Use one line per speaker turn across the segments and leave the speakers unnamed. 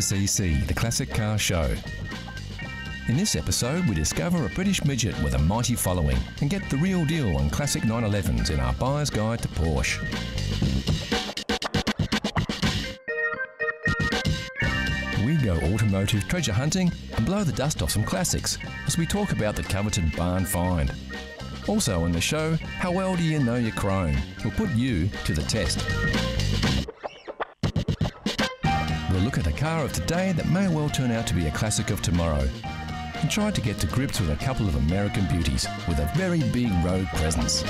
to CC, the Classic Car Show. In this episode, we discover a British midget with a mighty following and get the real deal on classic 911s in our buyer's guide to Porsche. We go automotive treasure hunting and blow the dust off some classics as we talk about the coveted barn find. Also on the show, how well do you know your chrome? We'll put you to the test. We'll look at a car of today that may well turn out to be a classic of tomorrow, and try to get to grips with a couple of American beauties with a very big road presence.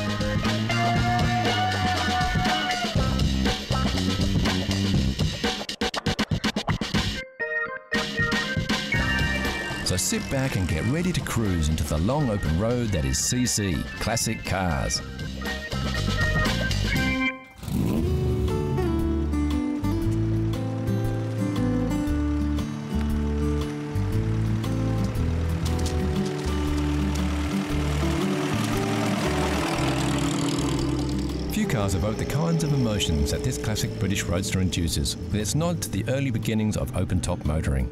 So sit back and get ready to cruise into the long open road that is CC, Classic Cars. Few cars evoke the kinds of emotions that this classic British roadster induces, with its nod to the early beginnings of open-top motoring.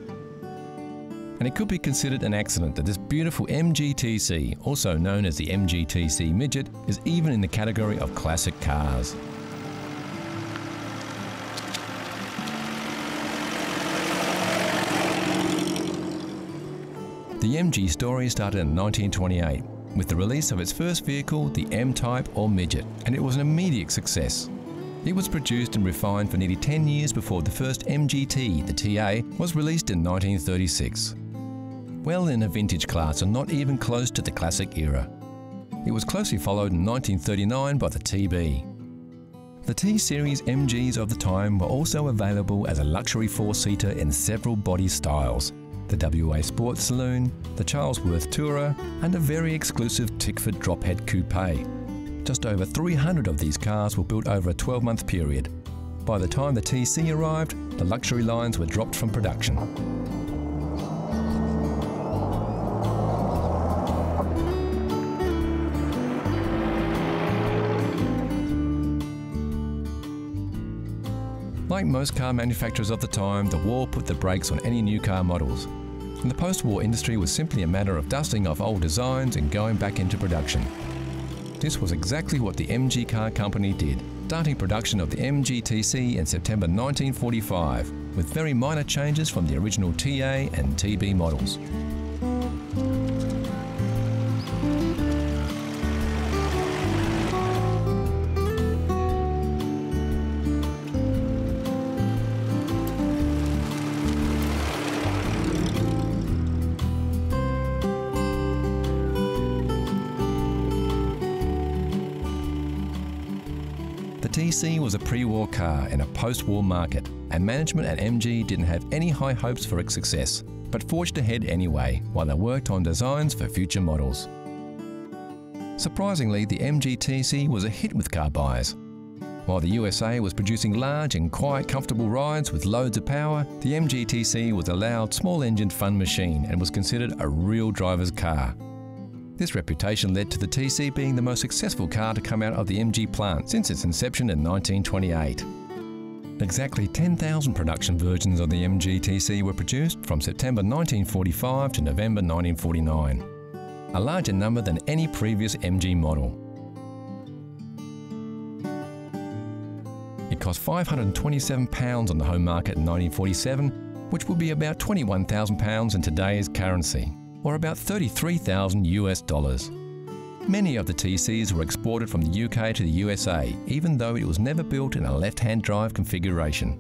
And it could be considered an accident that this beautiful MGTC, also known as the MGTC Midget, is even in the category of classic cars. The MG story started in 1928. With the release of its first vehicle, the M-Type or Midget, and it was an immediate success. It was produced and refined for nearly 10 years before the first MGT, the TA, was released in 1936. Well in a vintage class and not even close to the classic era. It was closely followed in 1939 by the TB. The T-Series MGs of the time were also available as a luxury four-seater in several body styles. The WA Sports Saloon, the Charlesworth Tourer, and a very exclusive Tickford Drophead Coupe. Just over 300 of these cars were built over a 12-month period. By the time the TC arrived, the luxury lines were dropped from production. Like most car manufacturers of the time, the war put the brakes on any new car models, and the post-war industry was simply a matter of dusting off old designs and going back into production. This was exactly what the MG Car Company did, starting production of the MGTC in September 1945, with very minor changes from the original TA and TB models. The TC was a pre-war car in a post-war market, and management at MG didn't have any high hopes for its success, but forged ahead anyway while they worked on designs for future models. Surprisingly, the MGTC was a hit with car buyers. While the USA was producing large and quiet, comfortable rides with loads of power, the MGTC was a loud, small-engined fun machine and was considered a real driver's car. This reputation led to the TC being the most successful car to come out of the MG plant since its inception in 1928. Exactly 10,000 production versions of the MG TC were produced from September 1945 to November 1949, a larger number than any previous MG model. It cost £527 on the home market in 1947, which would be about £21,000 in today's currency, or about 33,000 US dollars. Many of the TCs were exported from the UK to the USA, even though it was never built in a left-hand drive configuration.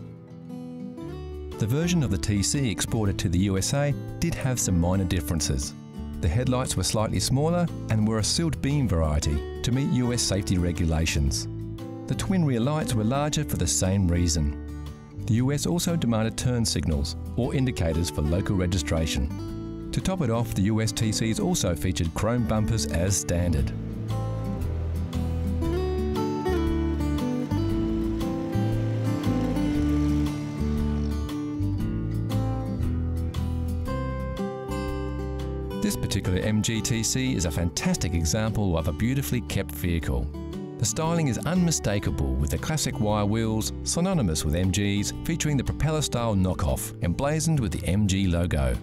The version of the TC exported to the USA did have some minor differences. The headlights were slightly smaller and were a sealed beam variety to meet US safety regulations. The twin rear lights were larger for the same reason. The US also demanded turn signals or indicators for local registration. To top it off, the US TCs also featured chrome bumpers as standard. This particular MGTC is a fantastic example of a beautifully kept vehicle. The styling is unmistakable, with the classic wire wheels, synonymous with MGs, featuring the propeller-style knockoff, emblazoned with the MG logo.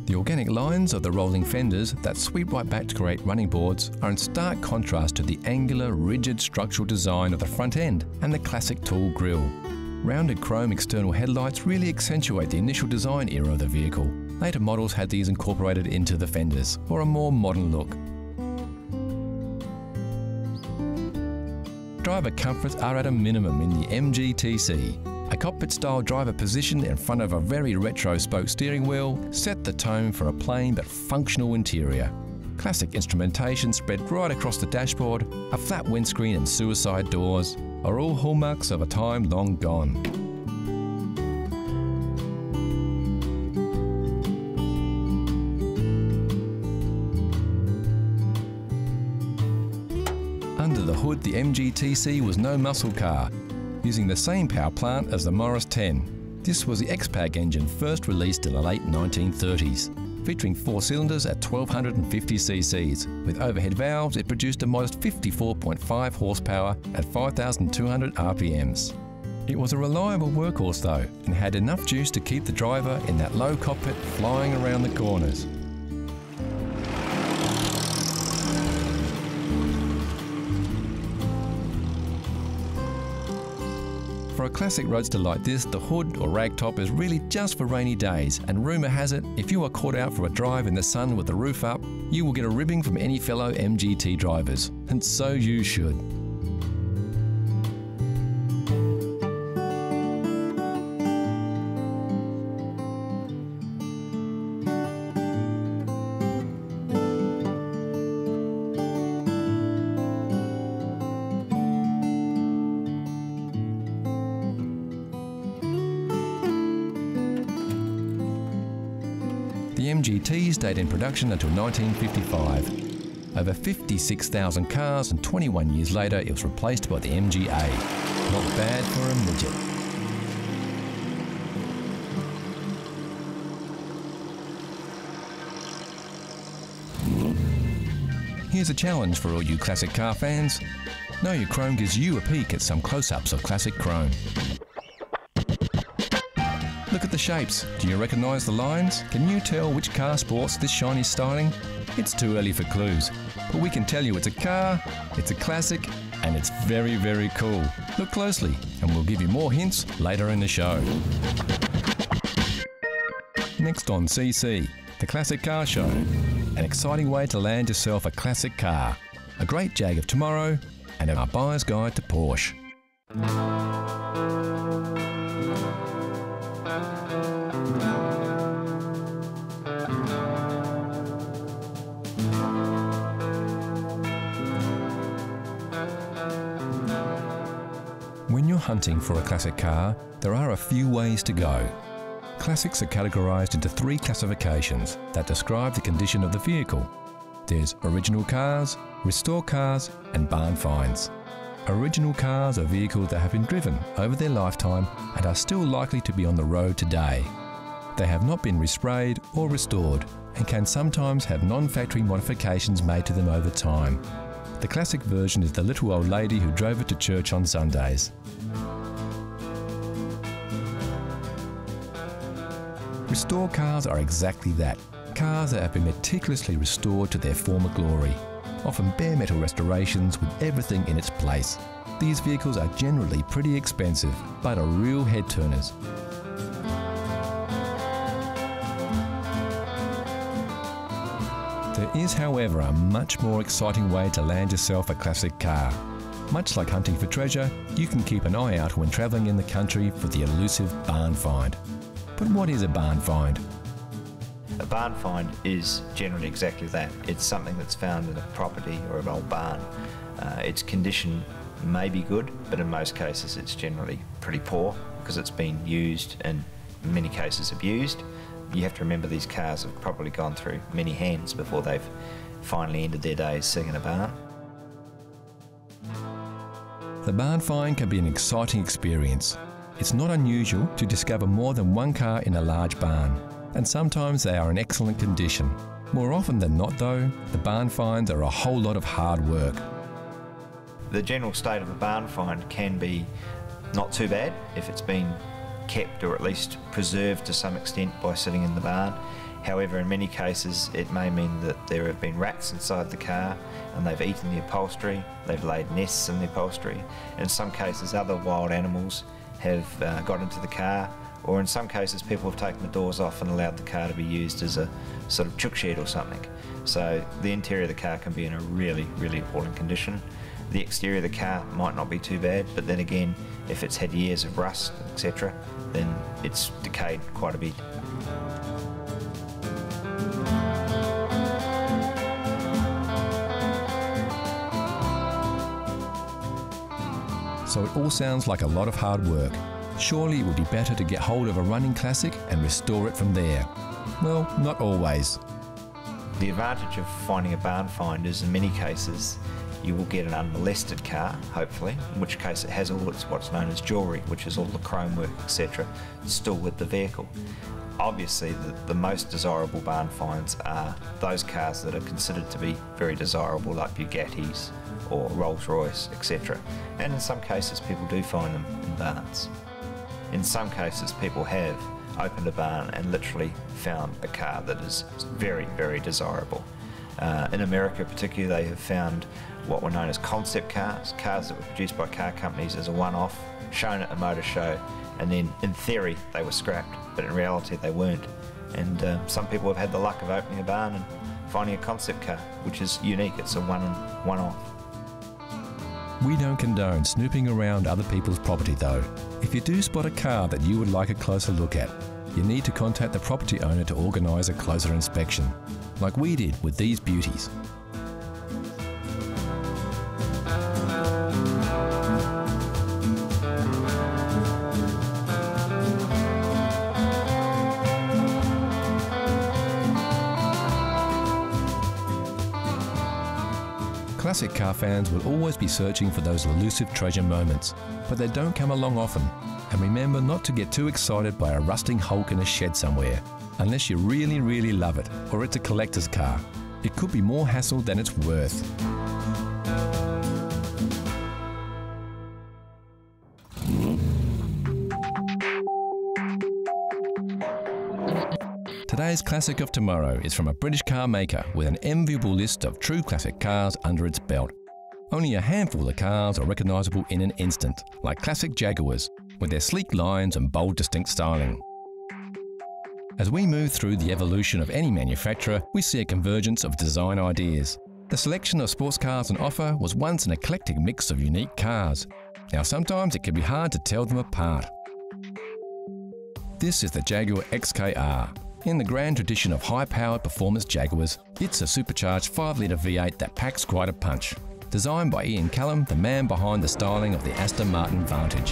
The organic lines of the rolling fenders that sweep right back to create running boards are in stark contrast to the angular, rigid structural design of the front end and the classic tool grille. Rounded chrome external headlights really accentuate the initial design era of the vehicle. Later models had these incorporated into the fenders for a more modern look. Driver comforts are at a minimum in the MG-TC. A cockpit-style driver position in front of a very retro spoke steering wheel set the tone for a plain but functional interior. Classic instrumentation spread right across the dashboard, a flat windscreen and suicide doors are all hallmarks of a time long gone. Under the hood, the MG-TC was no muscle car, using the same power plant as the Morris 10. This was the X-Pac engine first released in the late 1930s. Featuring 4 cylinders at 1250 cc's. With overhead valves, it produced a modest 54.5 horsepower at 5,200 RPMs. It was a reliable workhorse though, and had enough juice to keep the driver in that low cockpit flying around the corners. For a classic roadster like this, the hood or ragtop is really just for rainy days, and rumour has it, if you are caught out for a drive in the sun with the roof up, you will get a ribbing from any fellow MGT drivers, and so you should. The MGT stayed in production until 1955. Over 56,000 cars, and 21 years later it was replaced by the MGA. Not bad for a midget. Here's a challenge for all you classic car fans. Know Your Chrome gives you a peek at some close-ups of classic chrome. Look at the shapes. Do you recognise the lines? Can you tell which car sports this shiny styling? It's too early for clues, but we can tell you it's a car, it's a classic, and it's very, very cool. Look closely, and we'll give you more hints later in the show. Next on CC, the Classic Car Show. An exciting way to land yourself a classic car. A great Jag of tomorrow, and our buyer's guide to Porsche. When you're hunting for a classic car, there are a few ways to go. Classics are categorised into 3 classifications that describe the condition of the vehicle. There's original cars, restore cars, and barn finds. Original cars are vehicles that have been driven over their lifetime and are still likely to be on the road today. They have not been resprayed or restored and can sometimes have non-factory modifications made to them over time. The classic version is the little old lady who drove it to church on Sundays. Restore cars are exactly that. Cars that have been meticulously restored to their former glory. Often bare metal restorations with everything in its place. These vehicles are generally pretty expensive, but are real head turners. There is, however, a much more exciting way to land yourself a classic car. Much like hunting for treasure, you can keep an eye out when travelling in the country for the elusive barn find. But what is a barn find?
A barn find is generally exactly that. It's something that's found in a property or an old barn. Its condition may be good, but in most cases it's generally pretty poor because it's been used and in many cases abused. You have to remember these cars have probably gone through many hands before they've finally ended their days sitting in a barn.
The barn find can be an exciting experience. It's not unusual to discover more than one car in a large barn, and sometimes they are in excellent condition. More often than not though, the barn finds are a whole lot of hard work.
The general state of a barn find can be not too bad if it's been kept or at least preserved to some extent by sitting in the barn. However, in many cases it may mean that there have been rats inside the car and they've eaten the upholstery, they've laid nests in the upholstery. In some cases other wild animals have got into the car, or in some cases people have taken the doors off and allowed the car to be used as a sort of chook shed or something. So the interior of the car can be in a really, really appalling condition. The exterior of the car might not be too bad, but then again, if it's had years of rust, etc., then it's decayed quite a bit.
So it all sounds like a lot of hard work. Surely it would be better to get hold of a running classic and restore it from there. Well, not always.
The advantage of finding a barn find is in many cases you will get an unmolested car, hopefully, in which case it has all its what's known as jewellery, which is all the chrome work, etc., still with the vehicle. Obviously, the most desirable barn finds are those cars that are considered to be very desirable, like Bugattis or Rolls-Royce, etc. And in some cases, people do find them in barns. In some cases, people have opened a barn and literally found a car that is very, very desirable. In America particularly, they have found what were known as concept cars, cars that were produced by car companies as a one-off, shown at a motor show, and then in theory they were scrapped, but in reality they weren't. And some people have had the luck of opening a barn and finding a concept car, which is unique. It's a one-off.
We don't condone snooping around other people's property though. If you do spot a car that you would like a closer look at, you need to contact the property owner to organise a closer inspection, like we did with these beauties. Classic car fans will always be searching for those elusive treasure moments, but they don't come along often. And remember not to get too excited by a rusting hulk in a shed somewhere, unless you really, really love it, or it's a collector's car. It could be more hassle than it's worth. Today's Classic of Tomorrow is from a British car maker with an enviable list of true classic cars under its belt. Only a handful of cars are recognisable in an instant, like classic Jaguars, with their sleek lines and bold, distinct styling. As we move through the evolution of any manufacturer, we see a convergence of design ideas. The selection of sports cars on offer was once an eclectic mix of unique cars. Now sometimes it can be hard to tell them apart. This is the Jaguar XKR. In the grand tradition of high-powered performance Jaguars, it's a supercharged 5-litre V8 that packs quite a punch. Designed by Ian Callum, the man behind the styling of the Aston Martin Vantage.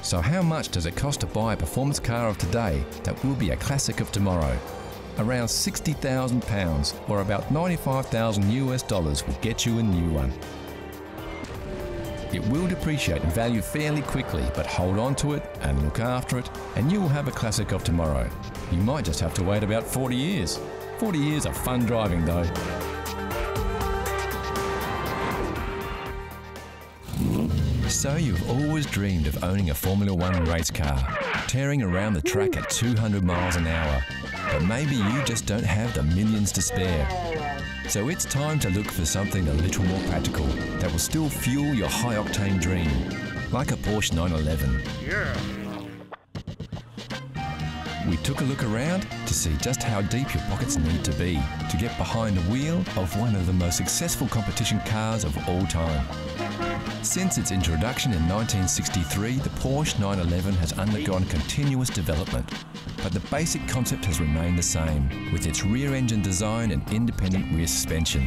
So how much does it cost to buy a performance car of today that will be a classic of tomorrow? Around £60,000, or about $95,000 will get you a new one. It will depreciate in value fairly quickly, but hold on to it and look after it, and you will have a classic of tomorrow. You might just have to wait about 40 years. 40 years of fun driving though. So you've always dreamed of owning a Formula One race car, tearing around the track at 200 miles an hour. But maybe you just don't have the millions to spare. So it's time to look for something a little more practical that will still fuel your high-octane dream, like a Porsche 911. Yeah. We took a look around to see just how deep your pockets need to be to get behind the wheel of one of the most successful competition cars of all time. Since its introduction in 1963, the Porsche 911 has undergone continuous development, but the basic concept has remained the same, with its rear-engine design and independent rear suspension.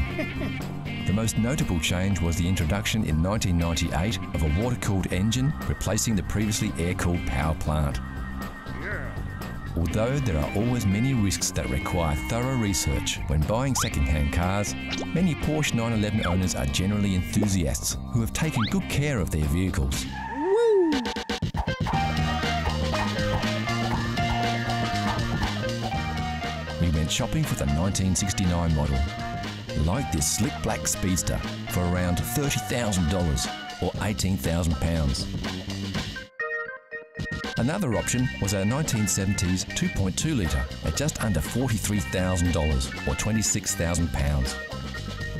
The most notable change was the introduction in 1998 of a water-cooled engine, replacing the previously air-cooled power plant. Although there are always many risks that require thorough research when buying second-hand cars, many Porsche 911 owners are generally enthusiasts who have taken good care of their vehicles. Woo! went shopping for the 1969 model. Like this slick black speedster for around $30,000 or £18,000. Another option was our 1970s 2.2 litre at just under $43,000 or £26,000.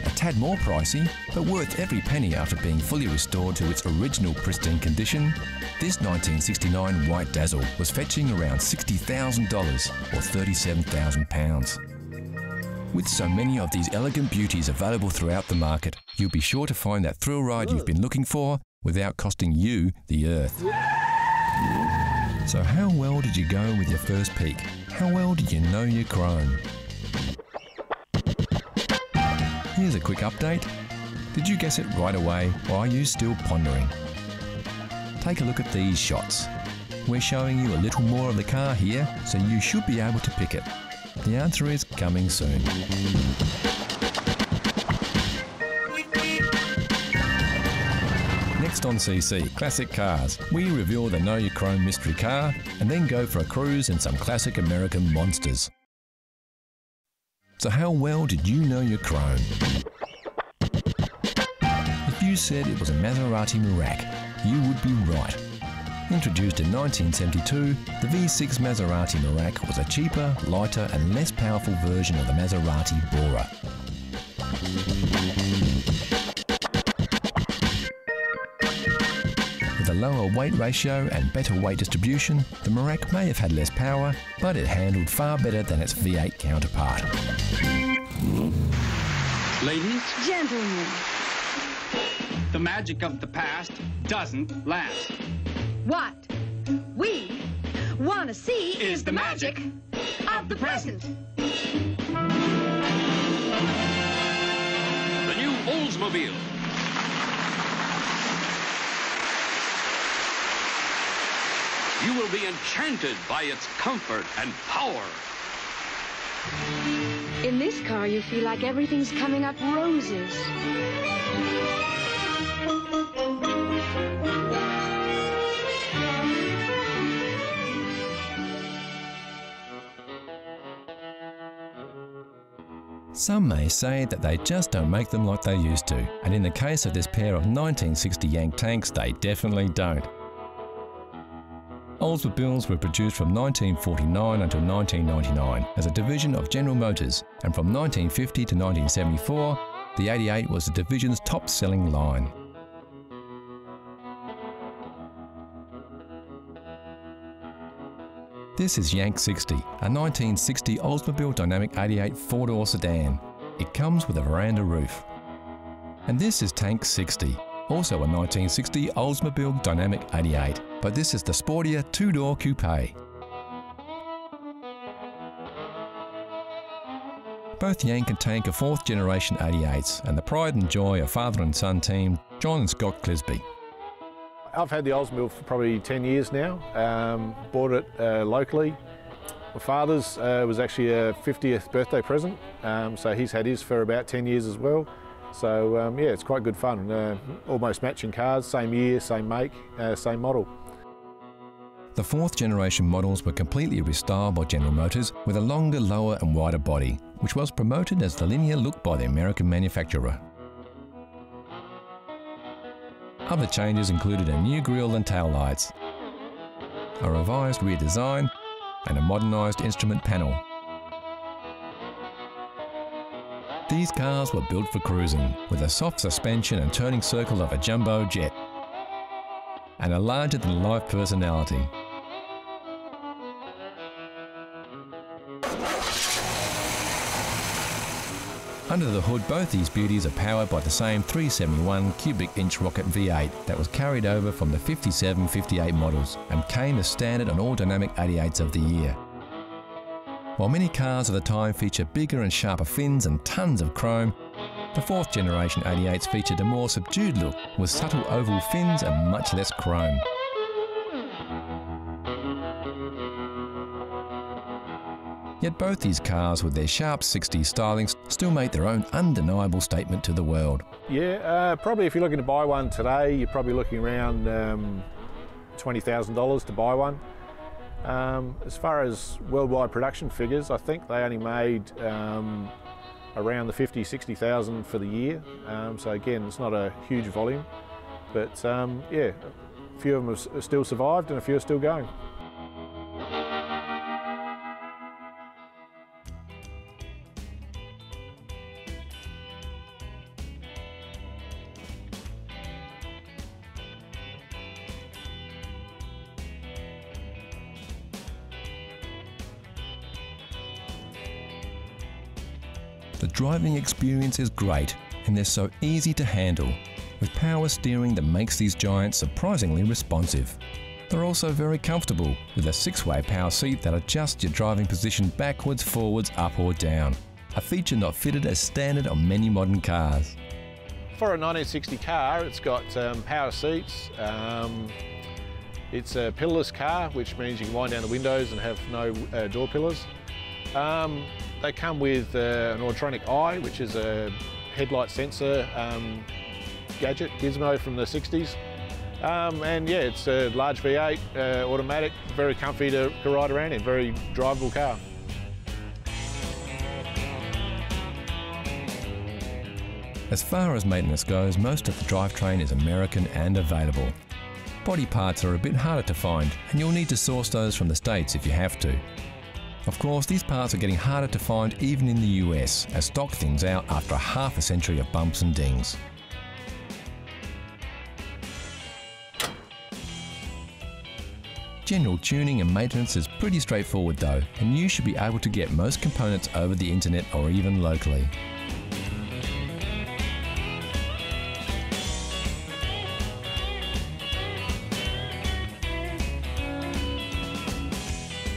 A tad more pricey, but worth every penny after being fully restored to its original pristine condition, this 1969 White Dazzle was fetching around $60,000 or £37,000. With so many of these elegant beauties available throughout the market, you'll be sure to find that thrill ride you've been looking for without costing you the earth. So how well did you go with your first peek? How well did you know your chrome? Here's a quick update. Did you guess it right away, or are you still pondering? Take a look at these shots. We're showing you a little more of the car here, so you should be able to pick it. The answer is coming soon. Next on CC, Classic Cars, we reveal the Know Your Chrome mystery car and then go for a cruise in some classic American monsters. So how well did you know your chrome? If you said it was a Maserati Merak, you would be right. Introduced in 1972, the V6 Maserati Merak was a cheaper, lighter and less powerful version of the Maserati Bora. With a lower weight ratio and better weight distribution, the Merak may have had less power, but it handled far better than its V8 counterpart.
Ladies,
Gentlemen,
the magic of the past doesn't last.
what we want to see
Is the magic
of the present.
The new Oldsmobile. You will be enchanted by its comfort and power.
In this car, you feel like everything's coming up roses.
Some may say that they just don't make them like they used to, and in the case of this pair of 1960 Yank tanks, they definitely don't. Oldsmobiles were produced from 1949 until 1999 as a division of General Motors, and from 1950 to 1974, the 88 was the division's top-selling line. This is Yank 60, a 1960 Oldsmobile Dynamic 88 four-door sedan. It comes with a veranda roof. And this is Tank 60, also a 1960 Oldsmobile Dynamic 88, but this is the sportier two-door coupe. Both Yank and Tank are fourth-generation 88s and the pride and joy of father and son team John and Scott Clisby.
I've had the Oldsmobile for probably 10 years now. Bought it locally. My father's was actually a 50th birthday present, so he's had his for about 10 years as well. So yeah, it's quite good fun. Almost matching cars, same year, same make, same model.
The fourth generation models were completely restyled by General Motors with a longer, lower and wider body, which was promoted as the linear look by the American manufacturer. Other changes included a new grille and taillights, a revised rear design and a modernised instrument panel. These cars were built for cruising, with a soft suspension and turning circle of a jumbo jet, and a larger-than-life personality. Under the hood, both these beauties are powered by the same 371 cubic inch rocket V8 that was carried over from the 57-58 models and came as standard on all Dynamic 88s of the year. While many cars of the time feature bigger and sharper fins and tons of chrome, the fourth generation 88s featured a more subdued look with subtle oval fins and much less chrome. Yet both these cars, with their sharp 60s stylings, still make their own undeniable statement to the world.
Yeah, probably if you're looking to buy one today, you're probably looking around $20,000 to buy one. As far as worldwide production figures, I think they only made around the 50,000–60,000 for the year. So again, it's not a huge volume, but yeah, a few of them have still survived and a few are still going.
The driving experience is great and they're so easy to handle, with power steering that makes these giants surprisingly responsive. They're also very comfortable, with a 6-way power seat that adjusts your driving position backwards, forwards, up or down, a feature not fitted as standard on many modern cars.
For a 1960 car, it's got power seats. It's a pillarless car, which means you can wind down the windows and have no door pillars. They come with an electronic eye, which is a headlight sensor gadget, gizmo from the 60s. And yeah, it's a large V8, automatic, very comfy to ride around in, very drivable car.
As far as maintenance goes, most of the drivetrain is American and available. Body parts are a bit harder to find, and you'll need to source those from the States if you have to. Of course, these parts are getting harder to find even in the US, as stock thins out after half a century of bumps and dings. General tuning and maintenance is pretty straightforward though, and you should be able to get most components over the internet or even locally.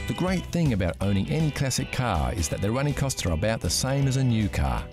The great thing about owning any classic car is that the running costs are about the same as a new car.